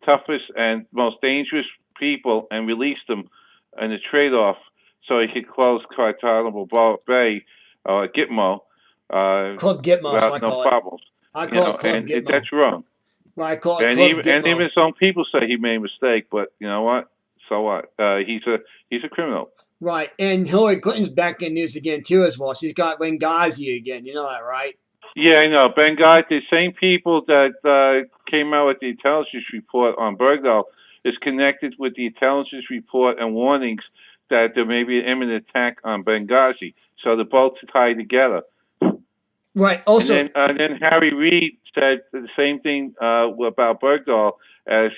toughest and most dangerous people and released them in a trade-off so he could close Guantanamo Bay or Gitmo Club Gitmo, so I without no call it. problems. I call it Club Gitmo. That's wrong. Well, I call it Club And even Gitmo. his own people say he made a mistake, but you know what? So what? He's a criminal. Right, and Hillary Clinton's back in news again too, as well. She's got Benghazi again. You know that, right? Yeah, I know. Benghazi, the same people that came out with the intelligence report on Bergdahl is connected with the intelligence report and warnings that there may be an imminent attack on Benghazi. So they're both tied together. Right. Also, And then Harry Reid said the same thing about Bergdahl as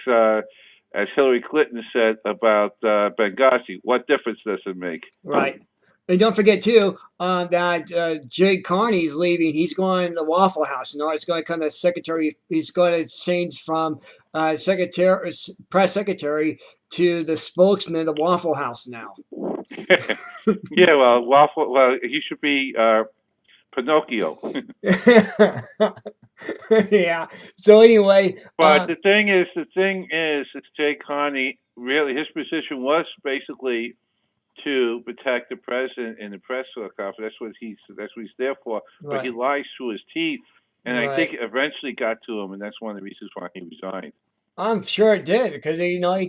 Hillary Clinton said about Benghazi. What difference does it make? right. And don't forget too that Jay Carney's leaving. He's going to the Waffle House. You know, it's going to come as secretary. He's going to change from press secretary to the spokesman of Waffle House now. Yeah, well, he should be Pinocchio. Yeah. So anyway, But the thing is, it's Jay Carney. Really, his position was basically to protect the president in the press conference. That's what he's there for. right. But he lies through his teeth, and I Right. think it eventually got to him, and that's one of the reasons why he resigned. I'm sure it did because you know you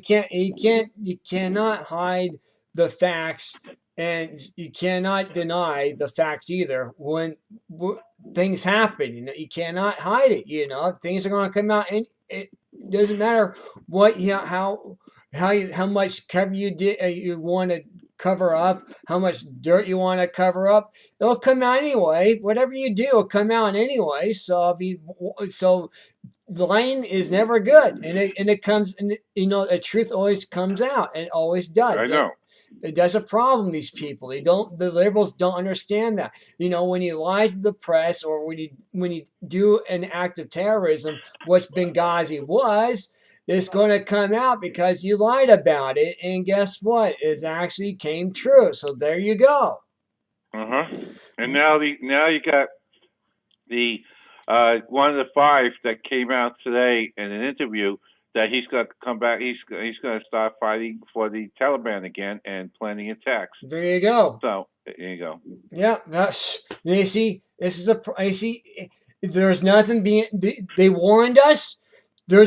cannot hide the facts, and you cannot deny the facts either. When things happen, you know, you cannot hide it. You know, things are going to come out, and it doesn't matter what how much cover you want to cover up, how much dirt you want to cover up. It'll come out anyway. Whatever you do, it'll come out anyway. So lying is never good, and it comes, and you know, the truth always comes out, and it always does. I know. That's a problem. These people, the liberals don't understand that. You know, when you lie to the press, or when you do an act of terrorism, which Benghazi was, it's going to come out because you lied about it, and guess what? It actually came true. So there you go. And now you got the one of the five that came out today in an interview that he's going to come back. He's going to start fighting for the Taliban again and planning attacks. There you go. So there you go. Yeah, you see, there's nothing being. They warned us. There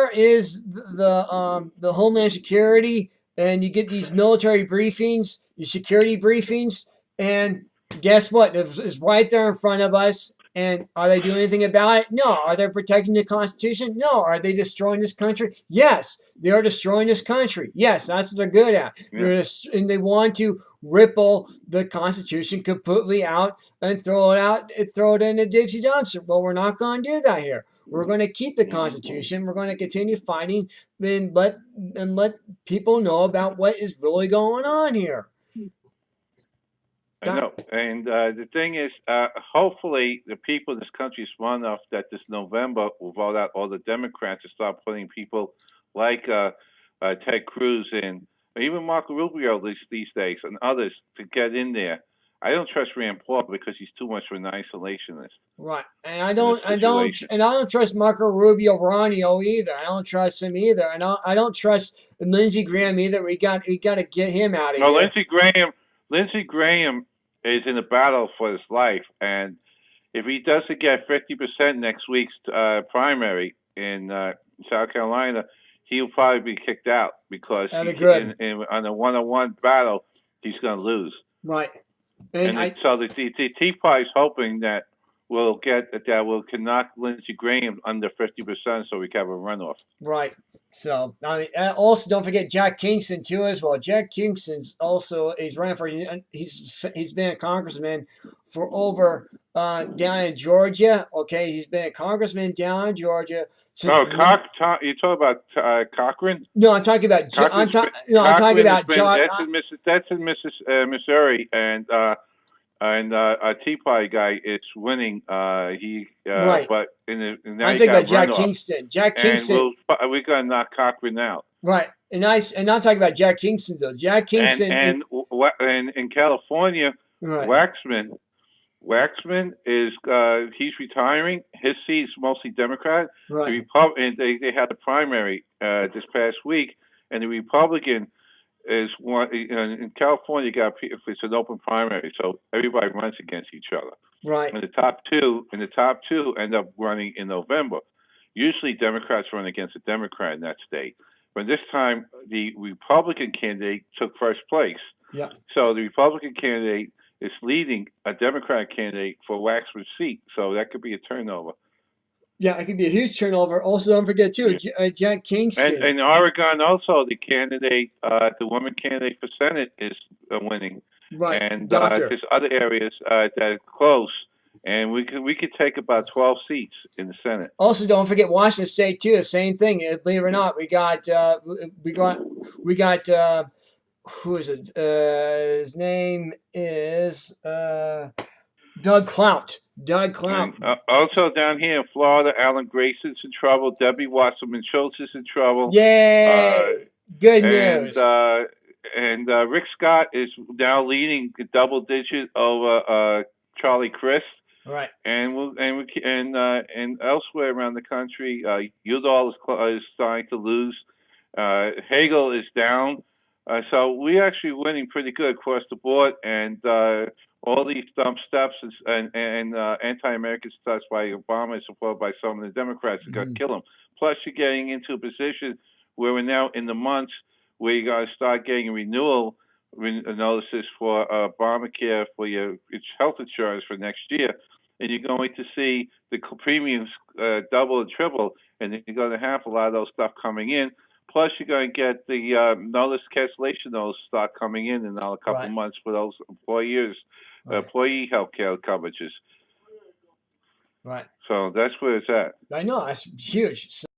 is the Homeland Security, and you get these military briefings, your security briefings, and guess what? It's right there in front of us. And are they doing anything about it? No. Are they protecting the Constitution? No. Are they destroying this country? Yes. They are destroying this country. Yes, that's what they're good at. Yeah. And they want to ripple the Constitution completely out and throw it in the Dixie dumpster. Well, we're not going to do that here. We're going to keep the Constitution. We're going to continue fighting and let people know about what is really going on here. I know. And the thing is, hopefully the people in this country are smart enough that this November will vote out all the Democrats to start putting people like Ted Cruz in, or even Marco Rubio these days, and others to get in there. I don't trust Rand Paul because he's too much of an isolationist. Right, and I don't trust Marco Rubio Ronio either. I don't trust him either, and I don't trust Lindsey Graham either. We got to get him out of here. Lindsey Graham is in a battle for his life, and if he doesn't get 50% next week's primary in South Carolina, he'll probably be kicked out because on a one-on-one battle, he's going to lose. Right. So the Tea Party is hoping that we'll can knock Lindsey Graham under 50%, so we can have a runoff. Right. So I mean, also don't forget Jack Kingston too as well. Jack Kingston's also he's running for he's been a congressman for over down in Georgia. Okay, he's been a congressman down in Georgia. You talking about Cochran? No, I'm talking about I'm talking about John. That's in Missouri, and a Tea Party guy, it's winning. Right. But I'm talking about Jack Kingston. Jack Kingston. We're gonna knock Cochran out. Right, and I'm talking about Jack Kingston though. Jack Kingston and in California, right. Waxman is he's retiring. His seat is mostly Democrat. Right. They had a primary this past week, and the Republican is one in California. It's an open primary, so everybody runs against each other. Right. And the top two end up running in November. Usually, Democrats run against a Democrat in that state, but this time the Republican candidate took first place. Yeah. So the Republican candidate is leading a Democratic candidate for Waxman's seat, so that could be a turnover. Yeah, it could be a huge turnover. Also, don't forget too, Jack Kingston. And in Oregon, also the candidate, the woman candidate for Senate is winning. Right. And Doctor. there's other areas that are close, and we could take about 12 seats in the Senate. Also, don't forget Washington State too. The same thing. Believe it or not, we got who is it? His name is Doug Clout. Doug Clout. And, also down here in Florida, Alan Grayson's in trouble. Debbie Wasserman Schultz is in trouble. Yay! Good news. And Rick Scott is now leading double digit over Charlie Crist. Right. And elsewhere around the country, Udall is starting to lose. Hagel is down. So we're actually winning pretty good across the board, and all these dumb steps and anti-American steps by Obama is supported by some of the Democrats are going to kill him. Plus, you're getting into a position where we're now in the months where you got to start getting renewal notices for Obamacare for your health insurance for next year, and you're going to see the premiums double and triple, and you're going to have a lot of those stuff coming in. Plus, you're going to get the notice cancellation notice start coming in now a couple months for those employee health care coverages. Right. So that's where it's at. I know, that's huge.